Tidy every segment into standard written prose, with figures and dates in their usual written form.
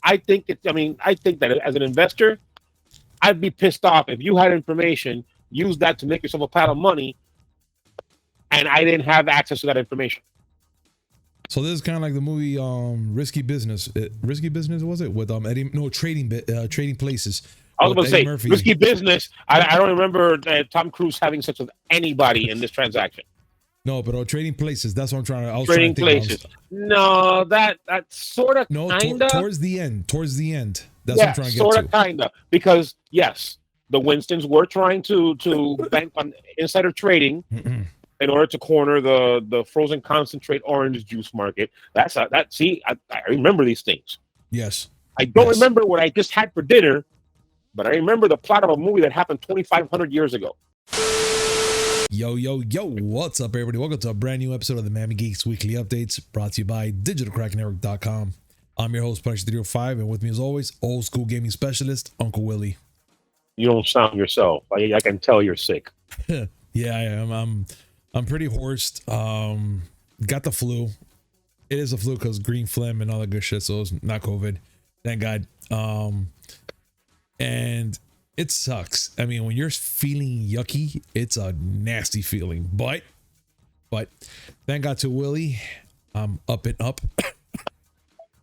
I think I think that as an investor, I'd be pissed off if you had information, use that to make yourself a pile of money, and I didn't have access to that information. So this is kind of like the movie Risky Business. Risky Business was it with Eddie? No, Trading Places. I was about to say Risky Business. I don't remember Tom Cruise having sex with anybody in this transaction. No, but Trading Places. That's what I'm trying to. Trading Places. No, that sort of kinda towards the end. That's what I'm trying to get to. Sort of kinda, because yes, the Winstons were trying to bank on insider trading. In order to corner the frozen concentrate orange juice market. I remember these things. Yes. I don't remember what I just had for dinner, but I remember the plot of a movie that happened 2,500 years ago. Yo, what's up, everybody? Welcome to a brand new episode of the Miami Geeks Weekly Updates, brought to you by digitalcracknetwork.com. I'm your host, Punisher305, and with me as always, old school gaming specialist, Uncle Willie. You don't sound yourself. I can tell you're sick. Yeah, I am. I'm pretty hoarse. Got the flu. It is a flu because green phlegm and all that good shit. So it's not COVID. Thank God. And it sucks. I mean, when you're feeling yucky, it's a nasty feeling. But thank God to Willie, I'm up and up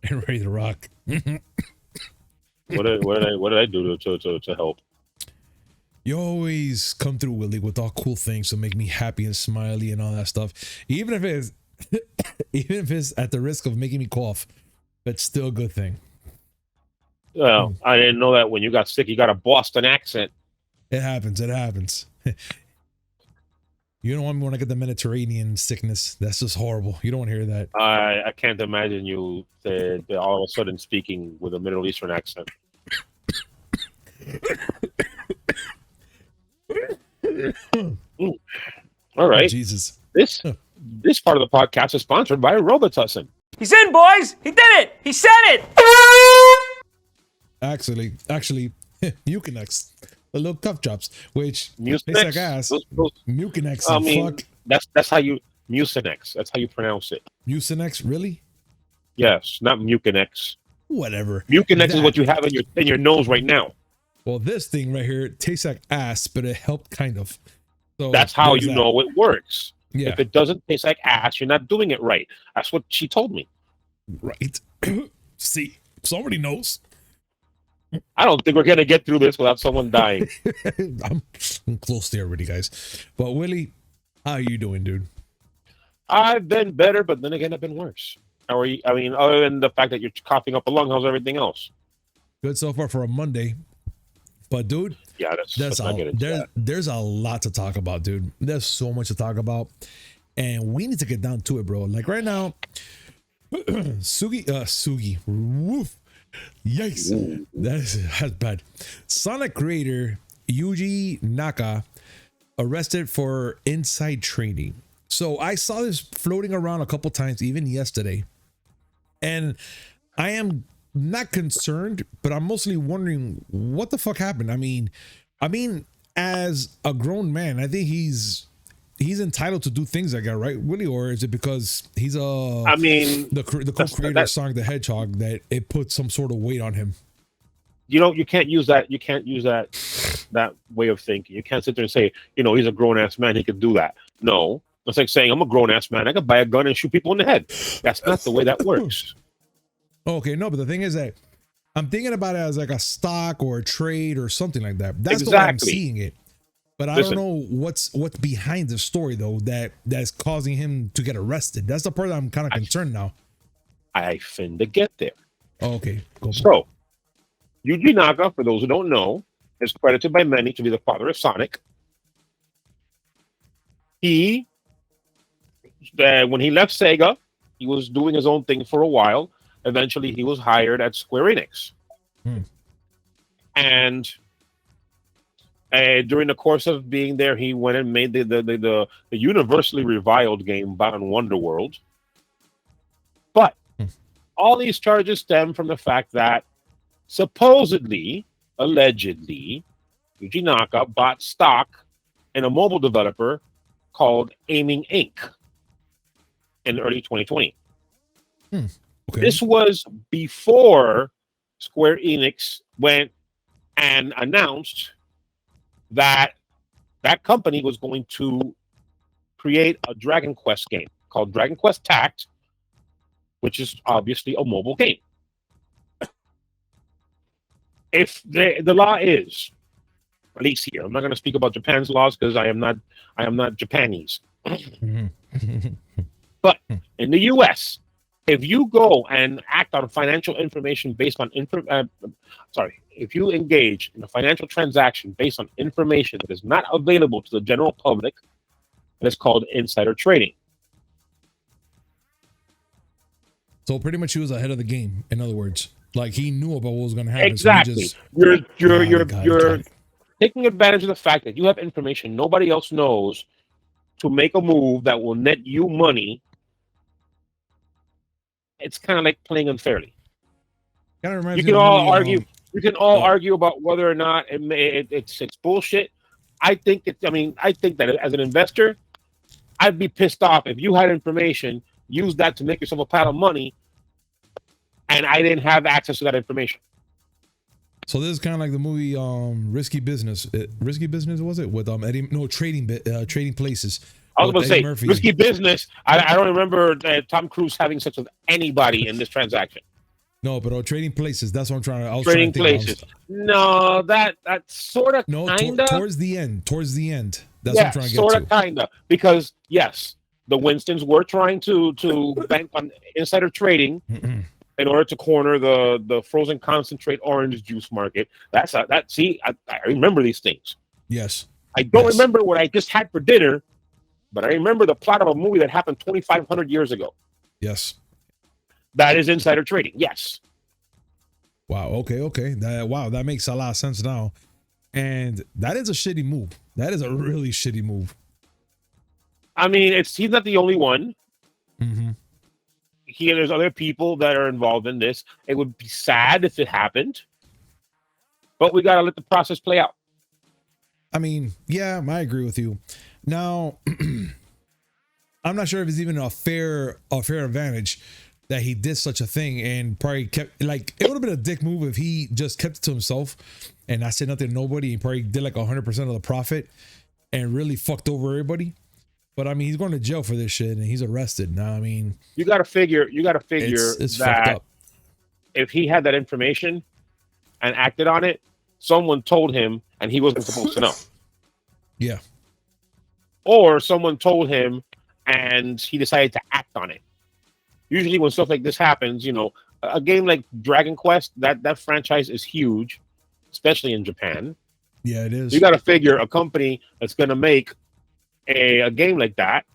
and ready to rock. What did I do to help? You always come through, Willie, with all cool things to make me happy and smiley and all that stuff. Even if it's at the risk of making me cough, that's still a good thing. Well, I didn't know that when you got sick, you got a Boston accent. It happens. You don't want me when I get the Mediterranean sickness. That's just horrible. You don't want to hear that. I can't imagine you all of a sudden speaking with a Middle Eastern accent. All right. Oh, Jesus. This part of the podcast is sponsored by Robitussin. He's in, boys. He did it. He said it. Actually, Mucinex, the little cup drops, which tastes like ass. Mucinex. I mean, that's how you Mucinex. That's how you pronounce it. Mucinex, really? Yes, not Mucinex. Whatever. Mucinex is what you have in your nose right now. Well, this thing right here tastes like ass, but it helped kind of. So that's how you know it works. Yeah. If it doesn't taste like ass, you're not doing it right. That's what she told me. Right. See, somebody knows. I don't think we're gonna get through this without someone dying. I'm close there already, guys. But Willie, how are you doing, dude? I've been better, but then again, I've been worse. How are you? I mean, other than the fact that you're coughing up a lung, how's everything else? Good so far for a Monday. But dude, yeah, there's a lot to talk about, dude. There's so much to talk about, and we need to get down to it, bro. Like right now, Sugi, woof, yikes, that's bad. Sonic creator Yuji Naka arrested for inside trading. So I saw this floating around a couple times, even yesterday, and I am not concerned, but I'm mostly wondering what the fuck happened. I mean, as a grown man, I think he's entitled to do things like that, right, Willie? Or is it because he's the co-creator of Sonic the Hedgehog that it puts some sort of weight on him? You can't use that. You can't use that way of thinking. You can't sit there and say, he's a grown ass man, he could do that. No, it's like saying I'm a grown ass man, I could buy a gun and shoot people in the head. That's not the way that works. Okay, no, but the thing is that I'm thinking about it as like a stock or a trade or something like that. That's exactly the way I'm seeing it. But I don't know what's behind the story though that's causing him to get arrested. That's the part that I'm kind of concerned now. I finna get there. Okay, go. So, Yuji Naka, for those who don't know, is credited by many to be the father of Sonic. When he left Sega, he was doing his own thing for a while. Eventually, he was hired at Square Enix. And during the course of being there, he went and made the universally reviled game Balan Wonderworld. But all these charges stem from the fact that supposedly, allegedly, Yuji Naka bought stock in a mobile developer called Aiming Inc. in early 2020. Okay. This was before Square Enix went and announced that that company was going to create a Dragon Quest game called Dragon Quest Tact, which is obviously a mobile game. If the law is, at least here, I'm not going to speak about Japan's laws because I am not Japanese. But in the U.S., if you go and act on financial information based on if you engage in a financial transaction based on information that is not available to the general public, it's called insider trading. So pretty much he was ahead of the game. In other words, like he knew about what was going to happen. Exactly. So You're taking advantage of the fact that you have information nobody else knows to make a move that will net you money. It's kind of like playing unfairly. You can all argue. You can all argue about whether or not it's bullshit. I think that as an investor, I'd be pissed off if you had information, use that to make yourself a pile of money, and I didn't have access to that information. So this is kind of like the movie Risky Business. Risky Business, was it? With Eddie, no, Trading Places. I was going to say Murphy. Risky Business. I don't remember Tom Cruise having sex with anybody in this transaction. No, but Trading Places. That's what I'm trying to. Trading Places. No, that sort of kinda. Towards the end. That's what I'm trying to get to. Sort of kinda. Because yes, the Winstons were trying to bank on insider trading in order to corner the frozen concentrate orange juice market. I remember these things. Yes. I don't remember what I just had for dinner, but I remember the plot of a movie that happened 2,500 years ago. Yes. That is insider trading. Yes. Wow. Okay. That makes a lot of sense now. And that is a shitty move. That is a really shitty move. I mean, he's not the only one. Mm-hmm. There's other people that are involved in this. It would be sad if it happened, but we got to let the process play out. I mean, yeah, I agree with you. Now, I'm not sure if it's even a fair advantage that he did such a thing and probably kept, like, it would have been a dick move if he just kept it to himself and I said nothing to nobody and probably did like 100% of the profit and really fucked over everybody. But I mean, he's going to jail for this shit and he's arrested. Now, I mean, you got to figure it's that if he had that information and acted on it, someone told him and he wasn't supposed to know. Yeah. Or someone told him and he decided to act on it. Usually when stuff like this happens, a game like Dragon Quest, that franchise is huge, especially in Japan. Yeah, it is. You got to figure a company that's going to make a game like that,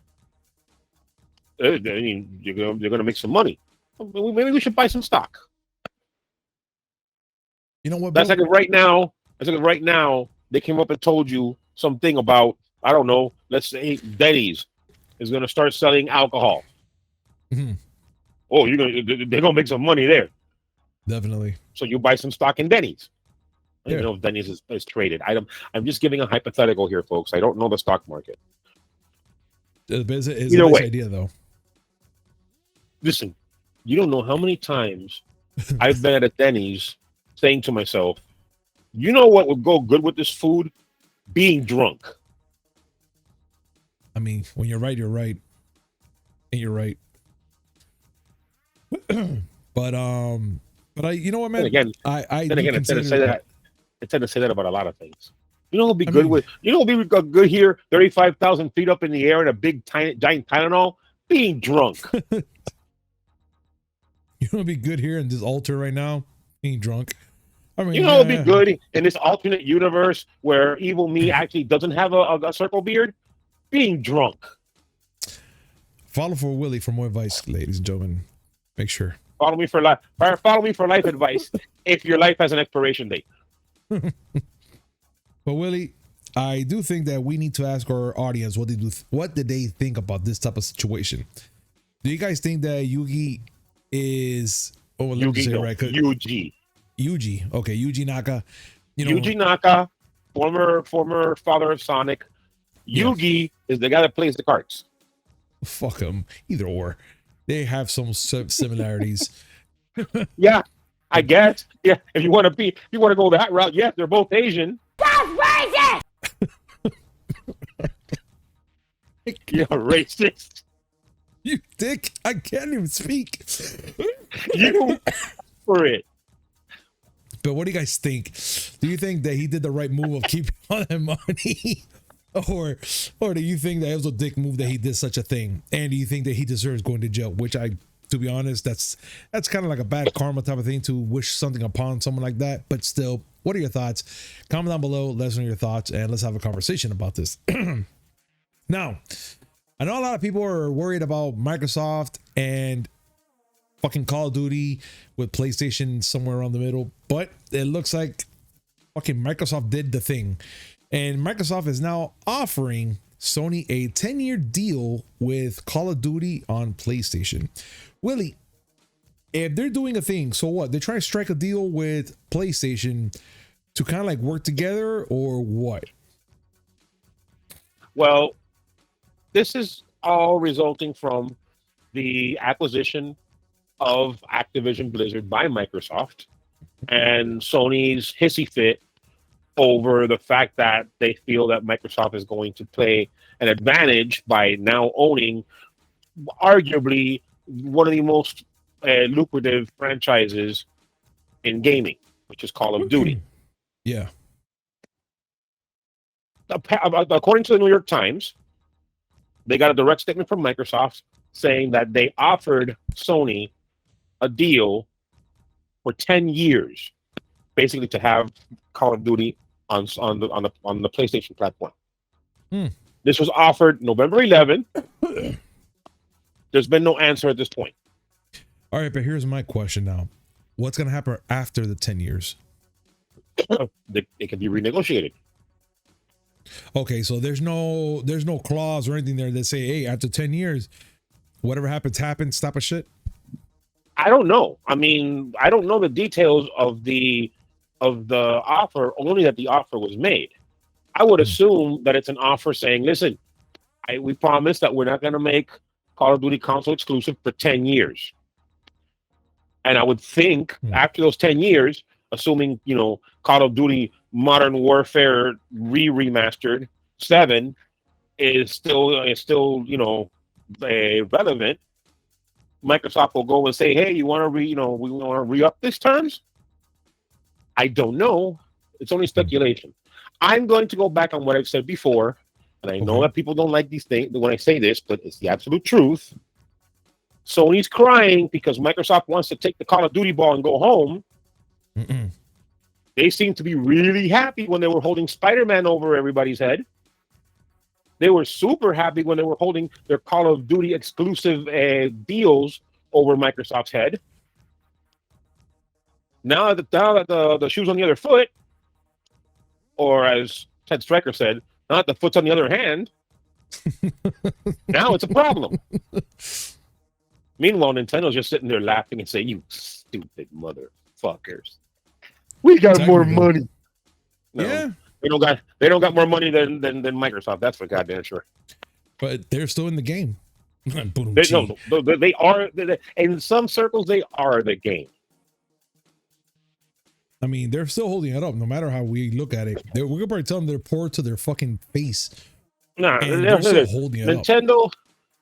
I mean, you're going to make some money. Maybe we should buy some stock. You know what? That's like right now, they came up and told you something about, I don't know, let's say Denny's is going to start selling alcohol. Mm-hmm. Oh, they're gonna make some money there. Definitely. So you buy some stock in Denny's. I don't Yeah. know if Denny's is traded. I'm just giving a hypothetical here, folks. I don't know the stock market. It's a Either nice way. idea, though. Listen, you don't know how many times I've been at a Denny's saying to myself, you know what would go good with this food? Being drunk. I mean, when you're right, you're right. And you're right. but you know what, man? And again, I then again, I tend to say that. I tend to say that about a lot of things. You know who'll be I good mean- with? You know who'll be good here? 35,000 feet up in the air in a big, giant Tylenol. Being drunk. You want to be good here in this altar right now, being drunk. I mean, You know who'll be good in this alternate universe where evil me actually doesn't have a circle beard? Being drunk. Follow for Willie for more advice, ladies and gentlemen. Make sure. Follow me for life. Follow me for life advice if your life has an expiration date. But Willie, I do think that we need to ask our audience what did they think about this type of situation. Do you guys think that Yugi is Yuji? Okay, Yuji Naka. Yuji Naka, former father of Sonic. Yugi is the guy that plays the cards. Fuck him. Either or. They have some similarities. Yeah. I guess. Yeah. If you want to go that route, yes, they're both Asian. That's racist! You're racist. You dick. I can't even speak. You for it. But what do you guys think? Do you think that he did the right move of keeping all that money? Or do you think that it was a dick move that he did such a thing? And do you think that he deserves going to jail? Which to be honest, that's kind of like a bad karma type of thing to wish something upon someone like that. But still, what are your thoughts? Comment down below, let us know your thoughts, and let's have a conversation about this. Now, I know a lot of people are worried about Microsoft and fucking Call of Duty with PlayStation somewhere around the middle, but it looks like fucking Microsoft did the thing. And Microsoft is now offering Sony a 10-year deal with Call of Duty on PlayStation. Willie, if they're doing a thing, so what? They're trying to strike a deal with PlayStation to kind of like work together, or what? Well, this is all resulting from the acquisition of Activision Blizzard by Microsoft and Sony's hissy fit over the fact that they feel that Microsoft is going to play an advantage by now owning arguably one of the most lucrative franchises in gaming, which is Call of Duty. Yeah. According to the New York Times, they got a direct statement from Microsoft saying that they offered Sony a deal for 10 years, basically to have Call of Duty on the PlayStation platform. This was offered November 11th. There's been no answer at this point. All right, but here's my question now. What's going to happen after the 10 years? It can be renegotiated. Okay, so there's no clause or anything there that say, hey, after 10 years, whatever happens, stop a shit. I don't know. I mean, I don't know the details of the offer, only that the offer was made. I would assume that it's an offer saying, listen, we promise that we're not going to make Call of Duty console exclusive for 10 years. And I would think after those 10 years, assuming, Call of Duty Modern Warfare remastered 7 is still relevant, Microsoft will go and say, hey, we want to re-up this terms? I don't know. It's only speculation. I'm going to go back on what I've said before, and I know that people don't like these things when I say this, but it's the absolute truth. Sony's crying because Microsoft wants to take the Call of Duty ball and go home. They seem to be really happy when they were holding Spider-Man over everybody's head. They were super happy when they were holding their Call of Duty exclusive deals over Microsoft's head. Now that the shoe's on the other foot, or as Ted Stryker said, now that the foot's on the other hand, now it's a problem. Meanwhile, Nintendo's just sitting there laughing and saying, you stupid motherfuckers. We got more money. No, yeah. They don't got more money than Microsoft. That's for goddamn sure. But they're still in the game. They are. In some circles, they are the game. I mean, they're still holding it up, no matter how we look at it. We could probably tell them they're poor to their fucking face. Nah, they're still holding it up.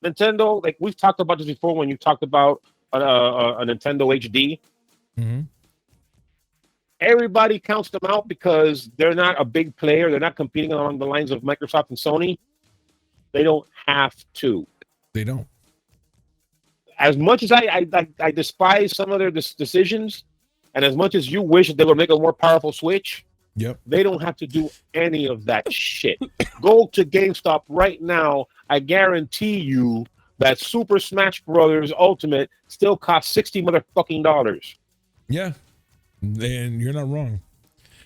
Nintendo, like we've talked about this before when you talked about a Nintendo HD. Everybody counts them out because they're not a big player. They're not competing along the lines of Microsoft and Sony. They don't have to. They don't. As much as I despise some of their decisions, and as much as you wish that they would make a more powerful Switch, they don't have to do any of that shit. Go to GameStop right now. I guarantee you that Super Smash Brothers Ultimate still costs $60 motherfucking. Yeah. And you're not wrong.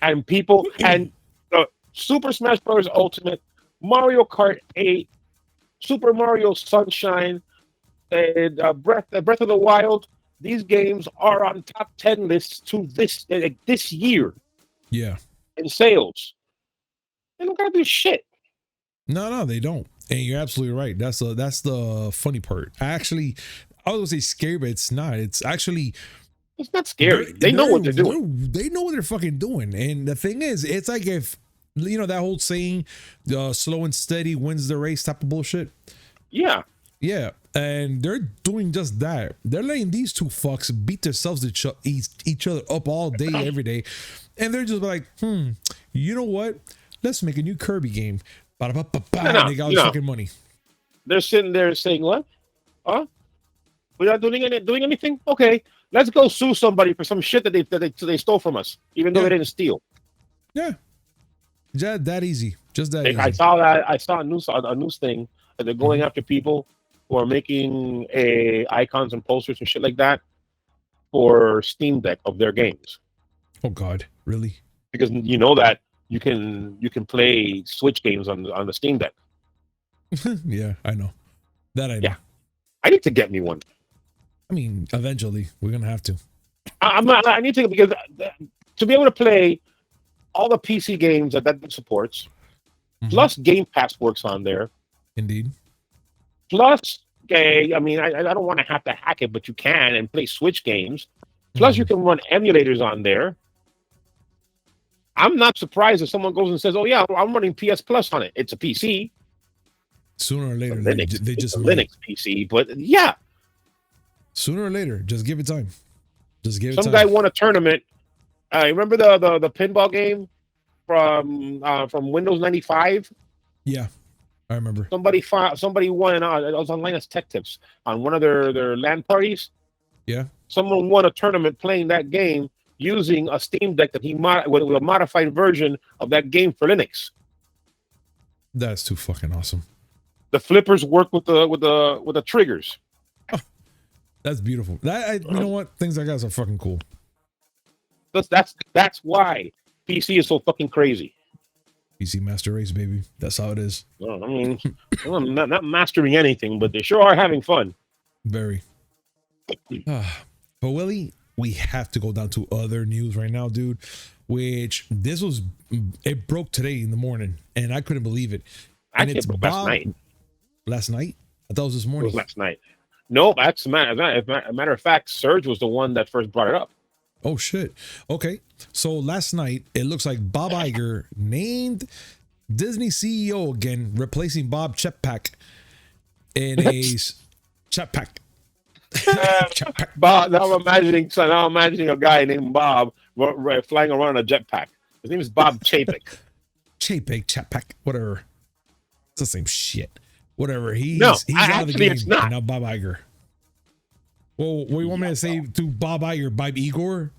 And people and Super Smash Bros. Ultimate, Mario Kart 8, Super Mario Sunshine, and Breath of the Wild. These games are on top 10 lists to this year. Yeah. In sales. They don't gotta do shit. No, they don't. And you're absolutely right. That's the funny part. I was gonna say scary, but it's not. It's actually It's not scary. They know what they're doing. They know what they're fucking doing. And the thing is, it's like if, that whole saying, slow and steady wins the race type of bullshit. Yeah. Yeah. And they're doing just that. They're letting these two fucks beat themselves each other up all day, every day. And they're just like, you know what? Let's make a new Kirby game. And they got fucking money. They're sitting there saying, what? Huh? We're not doing anything? Okay. Let's go sue somebody for some shit that they stole from us, even though they didn't steal. Yeah. Just that easy. Just that easy. I saw a news thing that they're going after people who are making icons and posters and shit like that for Steam Deck of their games. Oh God, really? Because you know that you can play Switch games on the Steam Deck. Yeah, I know. That I know. Yeah. I need to get me one. I mean, eventually we're gonna have to. I need to, because to be able to play all the PC games that supports, plus Game Pass works on there. Indeed. Plus, I don't want to have to hack it, but you can and play Switch games. Plus, you can run emulators on there. I'm not surprised if someone goes and says, "Oh yeah, I'm running PS Plus on it." It's a PC. Sooner or later, Linux, they just Linux PC, but yeah. Sooner or later, just give it time. Just give it time. Some time. guy won a tournament. Remember the pinball game from Windows 95? Yeah, I remember. Somebody won. It was on Linus Tech Tips on one of their LAN parties. Yeah. Someone won a tournament playing that game using a Steam Deck that with a modified version of that game for Linux. That's too fucking awesome. The flippers work with the triggers. That's beautiful. You know what? Things like that are fucking cool. That's why PC is so fucking crazy. PC Master Race, baby. That's how it is. Well, I mean, I'm not mastering anything, but they sure are having fun. Very. But Willie, we have to go down to other news right now, dude. It broke today in the morning, and I couldn't believe it. And it's last night. Last night? I thought it was this morning. It was last night. No, that's a matter of fact, Serge was the one that first brought it up. Oh shit. Okay. So last night it looks like Bob Iger named Disney CEO again, replacing Bob Chapek in a Chapek. Bob. Now I'm imagining a guy named Bob flying around a jetpack. His name is Bob Chapek. Chapek, whatever. It's the same shit. Whatever. He's out of the game. It's not. And now Bob Iger. Well, what do you want me to say to Bob Iger? Bob Igor?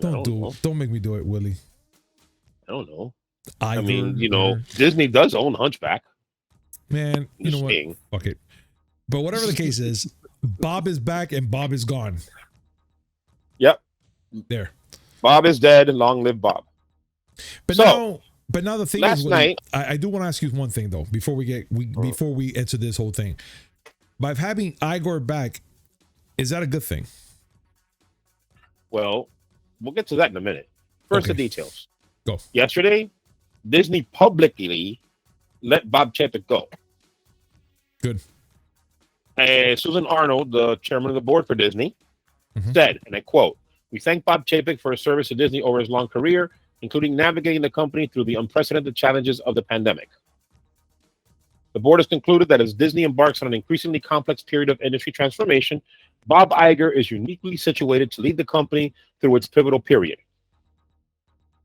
Don't make me do it, Willie. I don't know. Iger, Disney does own Hunchback. Man, you know what? Fuck it. But whatever the case is, Bob is back and Bob is gone. Yep. There. Bob is dead and long live Bob. But now the thing is, night, I do want to ask you one thing though, before we enter this whole thing. By having Igor back, is that a good thing? Well, we'll get to that in a minute. First, the details. Go. Yesterday, Disney publicly let Bob Chapek go. Good. Susan Arnold, the chairman of the board for Disney, said, and I quote, "We thank Bob Chapek for his service to Disney over his long career, including navigating the company through the unprecedented challenges of the pandemic. The board has concluded that as Disney embarks on an increasingly complex period of industry transformation, Bob Iger is uniquely situated to lead the company through its pivotal period."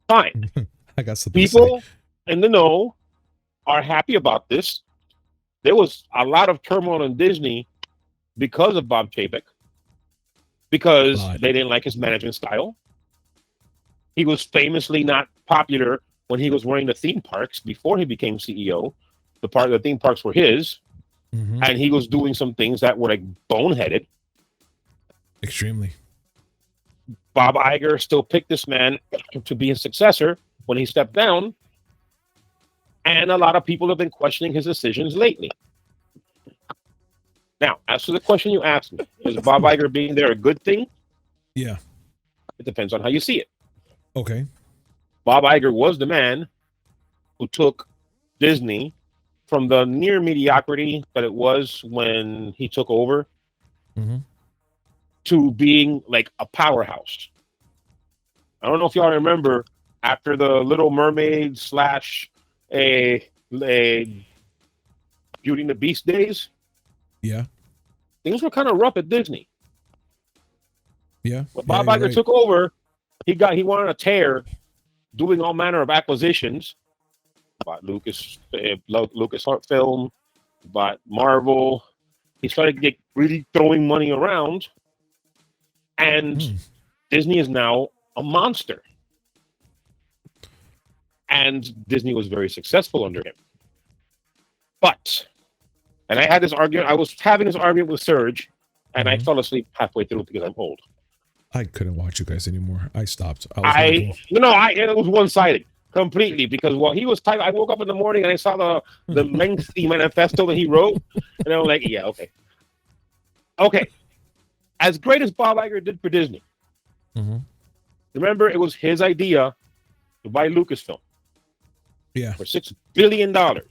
Fine. I got something People in the know are happy about this. There was a lot of turmoil in Disney because of Bob Chapek, because they didn't like his management style. He was famously not popular when he was running the theme parks before he became CEO. The theme parks were his, and he was doing some things that were like boneheaded. Extremely. Bob Iger still picked this man to be his successor when he stepped down, and a lot of people have been questioning his decisions lately. Now, as to the question you asked me, is Bob Iger being there a good thing? Yeah. It depends on how you see it. Okay. Bob Iger was the man who took Disney from the near mediocrity that it was when he took over to being like a powerhouse. I don't know if y'all remember after the Little Mermaid slash a Beauty and the Beast days, Yeah. things were kind of rough at Disney. Yeah. When Bob Iger took over, he wanted a tear, doing all manner of acquisitions. Bought Lucasfilm, bought Marvel. He started to get really throwing money around, and Disney is now a monster. And Disney was very successful under him. But, and I had this argument, I was having this argument with Serge, and I fell asleep halfway through because I'm old. I couldn't watch you guys anymore. I stopped. It was one-sided completely because he was typing. I woke up in the morning and I saw the lengthy manifesto that he wrote, and I was like, yeah, okay. As great as Bob Iger did for Disney, remember it was his idea to buy Lucasfilm. Yeah. For $6 billion. It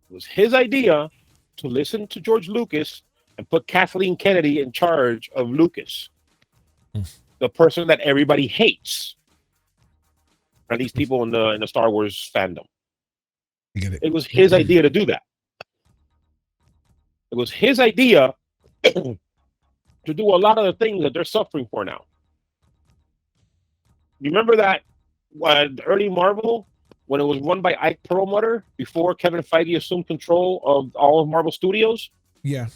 was his idea to listen to George Lucas and put Kathleen Kennedy in charge of Lucas, the person that everybody hates. At least people in the Star Wars fandom. I get it. It was his idea to do that. It was his idea to do a lot of the things that they're suffering for now. You remember that early Marvel, when it was run by Ike Perlmutter before Kevin Feige assumed control of all of Marvel Studios? Yeah.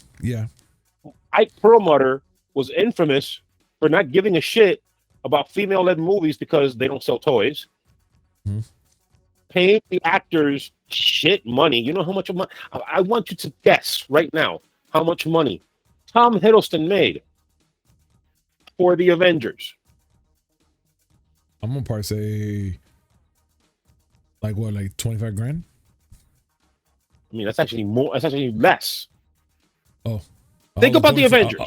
Ike Perlmutter was infamous for not giving a shit about female-led movies because they don't sell toys. Paying the actors shit money. You know how much money? I want you to guess right now how much money Tom Hiddleston made for the Avengers. I'm gonna probably say like 25 grand? I mean, that's actually more. That's actually less. Oh, think about the Avengers.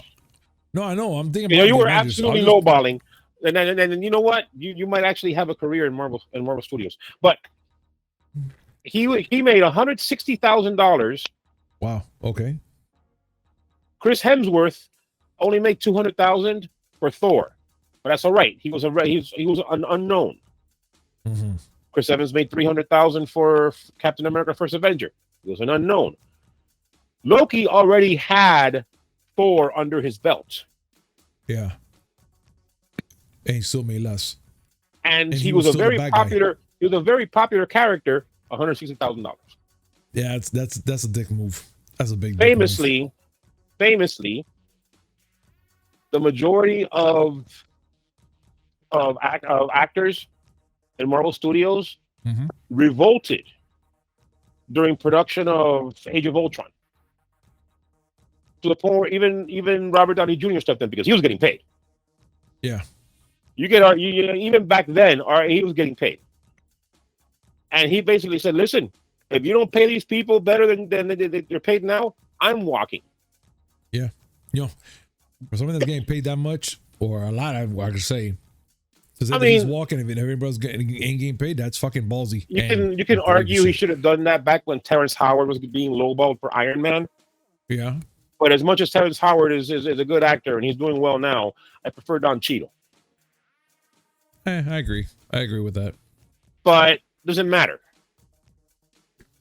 No, I know. I'm thinking. You were absolutely lowballing, and then you know what? You might actually have a career in Marvel Studios. But he made $160,000. Wow. Okay. Chris Hemsworth only made $200,000 for Thor, but that's all right. He was an unknown. Chris Evans made $300,000 for Captain America: First Avenger. He was an unknown. Loki already had Thor under his belt. Yeah. And he still made less. And he was a very popular. He was a very popular character. $160,000. Yeah, that's a dick move. That's a big. Famously, the majority of actors in Marvel Studios revolted during production of Age of Ultron, to the point where even Robert Downey Jr. stepped in because he was getting paid. Yeah, even back then, he was getting paid, and he basically said, "Listen, if you don't pay these people better than they're paid now, I'm walking." Yeah, for someone that's getting paid that much or a lot, I could say. I mean, he's walking. If everybody's ain't getting paid, that's fucking ballsy. You can argue he should have done that back when Terrence Howard was being lowballed for Iron Man. Yeah. But as much as Terrence Howard is a good actor and he's doing well now, I prefer Don Cheadle. I agree. I agree with that. But doesn't matter.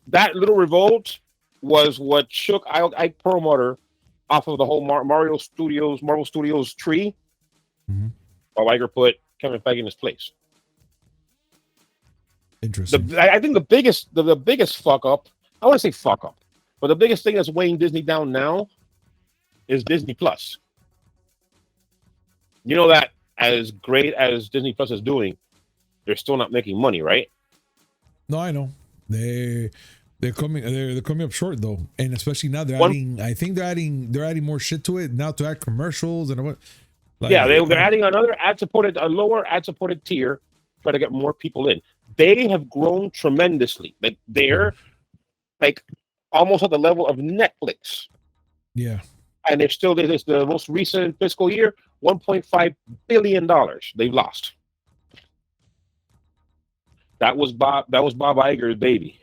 That little revolt was what shook Ike Perlmutter off of the whole Marvel Studios tree. While Iger put Kevin Feige in his place. Interesting. I think the biggest fuck up. I want to say fuck up, but the biggest thing that's weighing Disney down now is Disney Plus. You know that as great as Disney Plus is doing, they're still not making money, right? No, I know. They're coming up short though, and especially now they're adding more shit to it now to add commercials and what. They're adding a lower ad-supported tier, try to get more people in. They have grown tremendously. Like they're like almost at the level of Netflix. Yeah. And they're still the most recent fiscal year, $1.5 billion they've lost. That was Bob Iger's baby.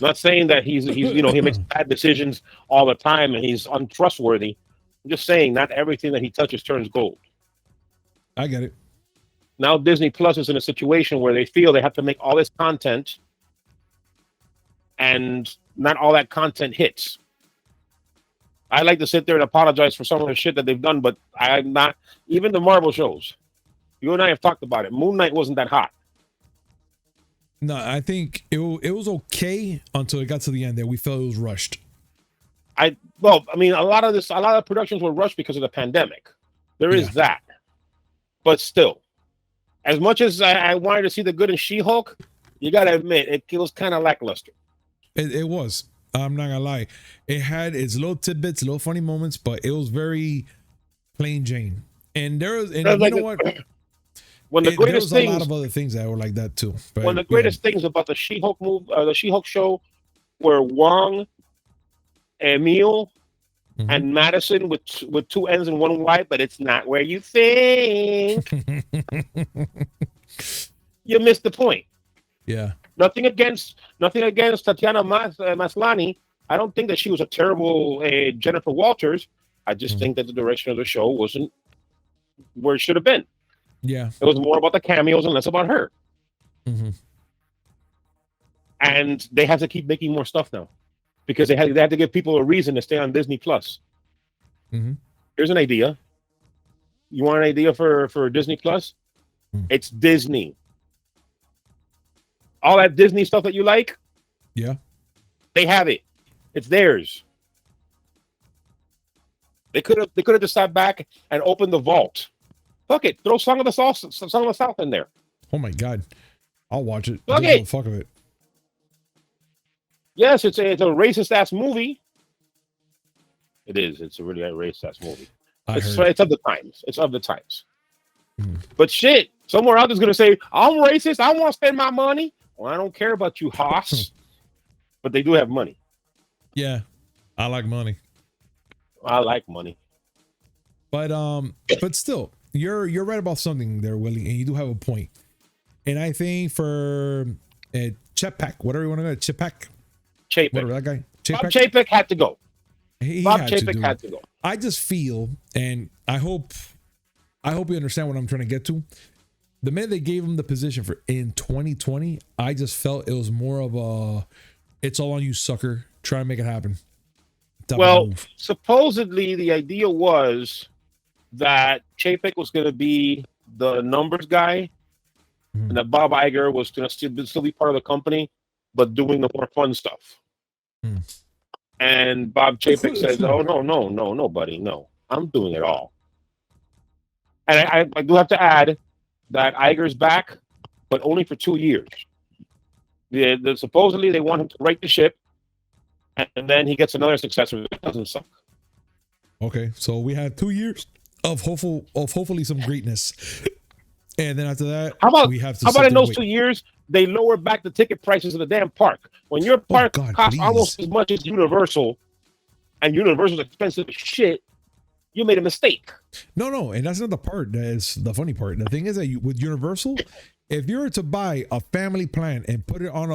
Not saying that he's he makes bad decisions all the time and he's untrustworthy. I'm just saying not everything that he touches turns gold. I get it. Now Disney Plus is in a situation where they feel they have to make all this content, and not all that content hits. I like to sit there and apologize for some of the shit that they've done, but I'm not. Even the Marvel shows, you and I have talked about it. Moon Knight wasn't that hot. No, I think it was okay until it got to the end that we felt it was rushed. A lot of productions were rushed because of the pandemic. There is that, but still, as much as I wanted to see the good in She-Hulk, you got to admit it was kind of lackluster. It was. I'm not gonna lie. It had its little tidbits, little funny moments, but it was very plain Jane. And there was, and you know what? When the greatest there was things, a lot of other things that were like that too. But, one of the greatest things about the She-Hulk the She-Hulk show, were Wong, Emil, and Madison with two N's and one Y, but it's not where you think. You missed the point. Yeah. Nothing against Tatiana Maslany. I don't think that she was a terrible Jennifer Walters. I just think that the direction of the show wasn't where it should have been. Yeah. It was more about the cameos and less about her. And they have to keep making more stuff now because they had to give people a reason to stay on Disney Plus. Here's an idea. You want an idea for Disney Plus? It's Disney. All that Disney stuff that you like, they have it. It's theirs. They could have just sat back and opened the vault. Fuck it, throw Song of the South in there. Oh my God, I'll watch it. Okay, fuck of it. Yes, it's a racist ass movie. It is. It's a really racist ass movie. It's of the times. It's of the times. But shit, somewhere out there's gonna say I'm racist. I want to spend my money. Well, I don't care about you, Haas. But they do have money. Yeah, I like money. I like money. But still, you're right about something there, Willie, and you do have a point. And I think for Chapek, whatever you want to go, Chapek, whatever that guy, Bob Chapek had to go. Bob Chapek had to go. I just feel, and I hope you understand what I'm trying to get to. The minute they gave him the position for in 2020, I just felt it was more of a, it's all on you, sucker. Try and make it happen. Well, supposedly the idea was that Chapek was going to be the numbers guy, and that Bob Iger was going to still be part of the company, but doing the more fun stuff. And Bob Chapek says, "Oh no, buddy, no, I'm doing it all." And I do have to add that Iger's back, but only for 2 years. Supposedly they want him to right the ship, and then he gets another successor that doesn't suck. Okay, so we had 2 years of hopefully some greatness, and then after that, how about in those 2 years they lower back the ticket prices of the damn park? When your park costs almost as much as Universal, and Universal's expensive as shit, you made a mistake. No, and that's not the part. That's the funny part. The thing is that with Universal, if you were to buy a family plan and put it on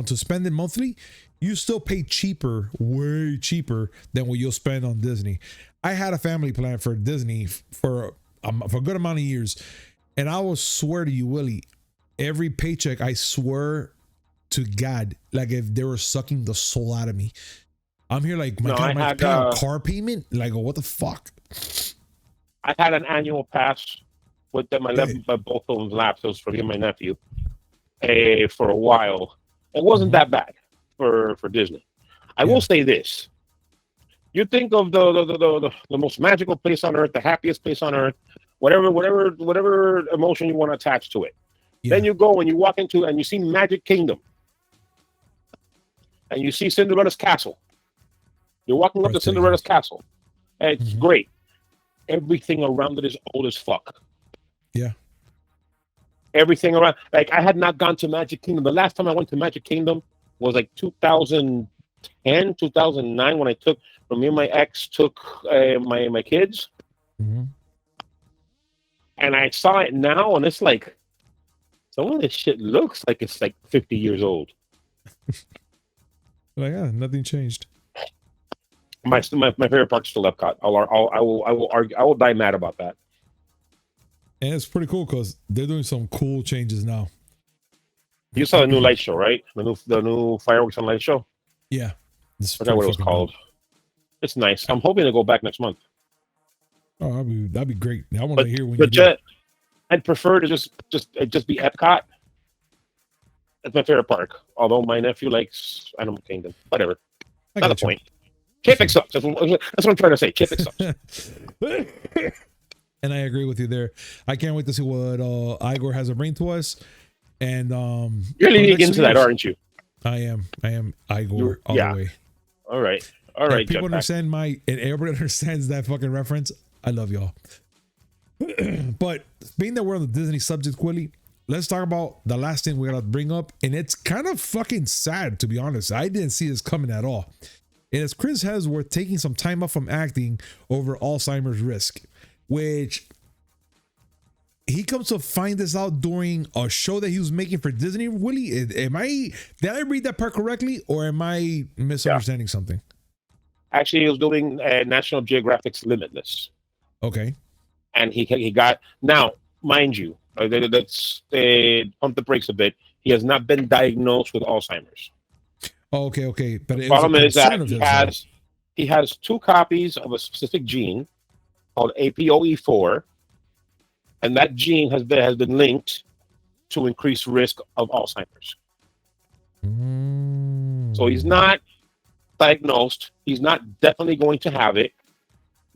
to spend it monthly, you still pay cheaper, way cheaper than what you'll spend on Disney. I had a family plan for Disney for a good amount of years, and I will swear to you, Willie, every paycheck, I swear to God, like if they were sucking the soul out of me. I'm here like my car payment. Like, what the fuck? I had an annual pass with them. I left both of them lapses for me and my nephew for a while. It wasn't that bad for Disney. I will say this: you think of the most magical place on earth, the happiest place on earth, whatever emotion you want to attach to it. Then you go and you walk into and you see Magic Kingdom, and you see Cinderella's castle. You're walking up to Cinderella's castle, and it's great. Everything around it is old as fuck. Yeah. Everything around, like I had not gone to Magic Kingdom. The last time I went to Magic Kingdom was like 2010, 2009 when me and my ex took my kids. And I saw it now, and it's like, some of this shit looks like it's like 50 years old. Like, nothing changed. My favorite park's still Epcot. I will argue. I will die mad about that. And it's pretty cool because they're doing some cool changes now. You saw the new light show, right? The new fireworks and light show. Yeah, I forgot what it was called. Dope. It's nice. I'm hoping to go back next month. Oh, that'd be great. I want to hear when you do. I'd prefer to just be Epcot. That's my favorite park. Although my nephew likes Animal Kingdom. Whatever. Not the point. Chapek sucks. That's what I'm trying to say. Chapek sucks. And I agree with you there. I can't wait to see what Iger has to bring to us. And you're leaning into that, aren't you? I am Iger all the way. All right. People understand and everybody understands that fucking reference. I love y'all. But being that we're on the Disney subject, Willie, let's talk about the last thing we gotta bring up, and it's kind of fucking sad, to be honest. I didn't see this coming at all. It is Chris Hemsworth taking some time off from acting over Alzheimer's risk, which he comes to find this out during a show that he was making for Disney. Willie, did I read that part correctly, or am I misunderstanding something? Actually, he was doing National Geographic's Limitless. Okay. And he got, now, mind you, let's pump the brakes a bit. He has not been diagnosed with Alzheimer's. Oh, okay. But the problem is that he has 2 copies of a specific gene called APOE4, and that gene has been linked to increased risk of Alzheimer's. So he's not diagnosed. He's not definitely going to have it,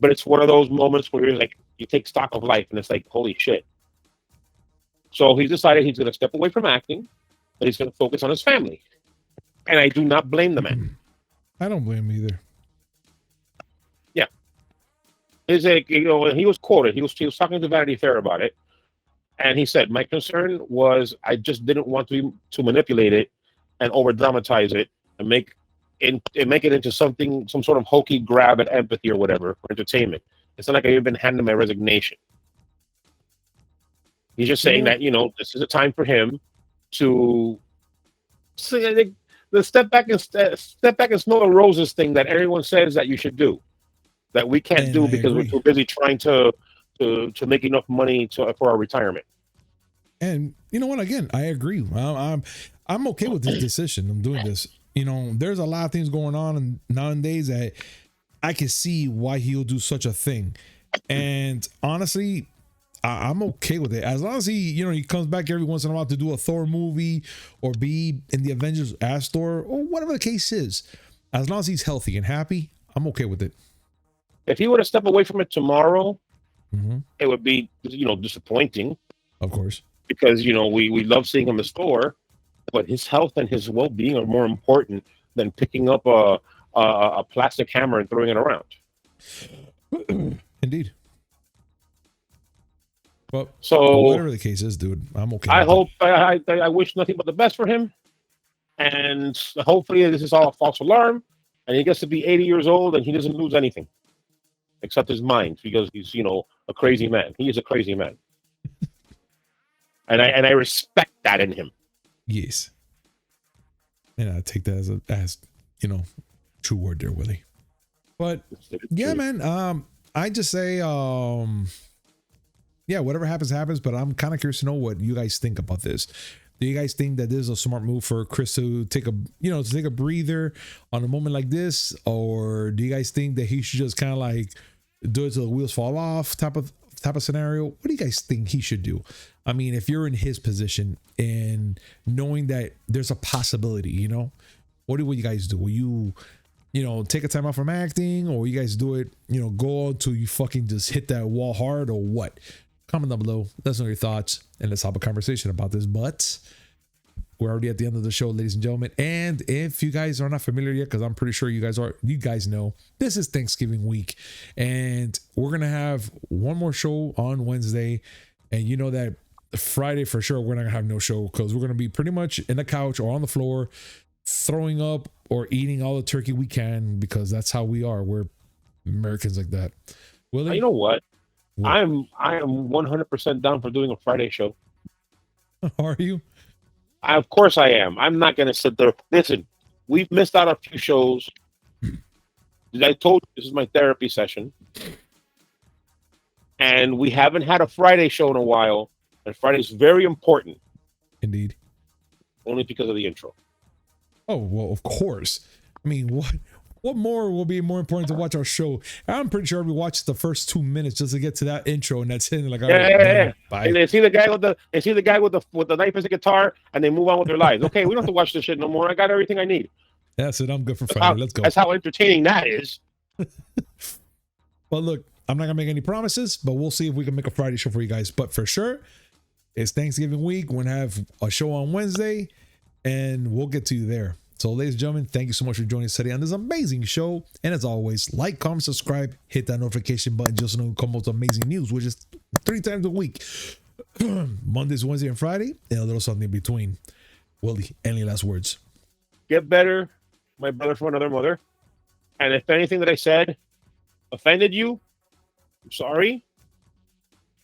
but it's one of those moments where you're like, you take stock of life, and it's like, holy shit. So he's decided he's going to step away from acting, but he's going to focus on his family. And I do not blame the man. I don't blame him either. Yeah. It's like, when he was quoted, he was talking to Vanity Fair about it, and he said, my concern was I just didn't want to manipulate it and over dramatize it and make it into some sort of hokey grab at empathy or whatever for entertainment. It's not like I've even handed my resignation. He's just saying that, this is a time for him to the step back and smell the roses thing that everyone says that you should do, that we can't do because we're too busy trying to make enough money for our retirement. And you know what? Again, I agree. I'm okay with this decision. I'm doing this. There's a lot of things going on nowadays that I can see why he'll do such a thing. And honestly, I'm okay with it. As long as he comes back every once in a while to do a Thor movie or be in the Avengers as Thor or whatever the case is. As long as he's healthy and happy, I'm okay with it. If he were to step away from it tomorrow, it would be, disappointing. Of course. Because, we love seeing him as Thor, but his health and his well-being are more important than picking up a plastic hammer and throwing it around. Indeed. But so whatever the case is, dude, I'm okay. I wish nothing but the best for him, and hopefully this is all a false alarm, and he gets to be 80 years old and he doesn't lose anything except his mind, because he's a crazy man. He is a crazy man, and I respect that in him. Yes, and I take that as true word there, Willie. But yeah, man, I just say yeah, whatever happens, but I'm kind of curious to know what you guys think about this. Do you guys think that this is a smart move for Chris to take a breather on a moment like this? Or do you guys think that he should just kind of like do it till the wheels fall off type of scenario? What do you guys think he should do? I mean, if you're in his position and knowing that there's a possibility, what do you guys do? Will you take a time off from acting, or you guys do it, go until you fucking just hit that wall hard, or what? Comment down below. Let us know your thoughts, and let's have a conversation about this. But we're already at the end of the show, ladies and gentlemen. And if you guys are not familiar yet, because I'm pretty sure you guys know, this is Thanksgiving week, and we're gonna have one more show on Wednesday, and that Friday for sure we're not gonna have no show, because we're gonna be pretty much in the couch or on the floor throwing up or eating all the turkey we can, because that's how we are. We're Americans like that. Willie? You know what? I am 100% down for doing a Friday show. Are you? Of course I am. I'm not going to sit there. Listen, we've missed out on a few shows. I told you this is my therapy session. And we haven't had a Friday show in a while. And Friday's very important. Indeed. Only because of the intro. Oh, well, of course. I mean, what more will be more important to watch our show? I'm pretty sure we watched the first 2 minutes just to get to that intro, and that's it. Like, Yeah. Bye. And they see the guy with the knife as a guitar, and they move on with their lives. Okay, we don't have to watch this shit no more. I got everything I need. That's it. I'm good for Friday. Let's go. That's how entertaining that is. Well, look, I'm not gonna make any promises, but we'll see if we can make a Friday show for you guys. But for sure, it's Thanksgiving week. We're gonna have a show on Wednesday, and we'll get to you there. So, ladies and gentlemen, thank you so much for joining us today on this amazing show. And as always, like, comment, subscribe, hit that notification button just so you know come with amazing news, which is 3 times a week. Mondays, Wednesday, and Friday, and a little something in between. Willie, any last words? Get better, my brother from another mother. And if anything that I said offended you, I'm sorry,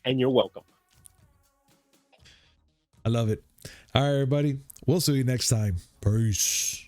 and you're welcome. I love it. All right, everybody. We'll see you next time. Peace.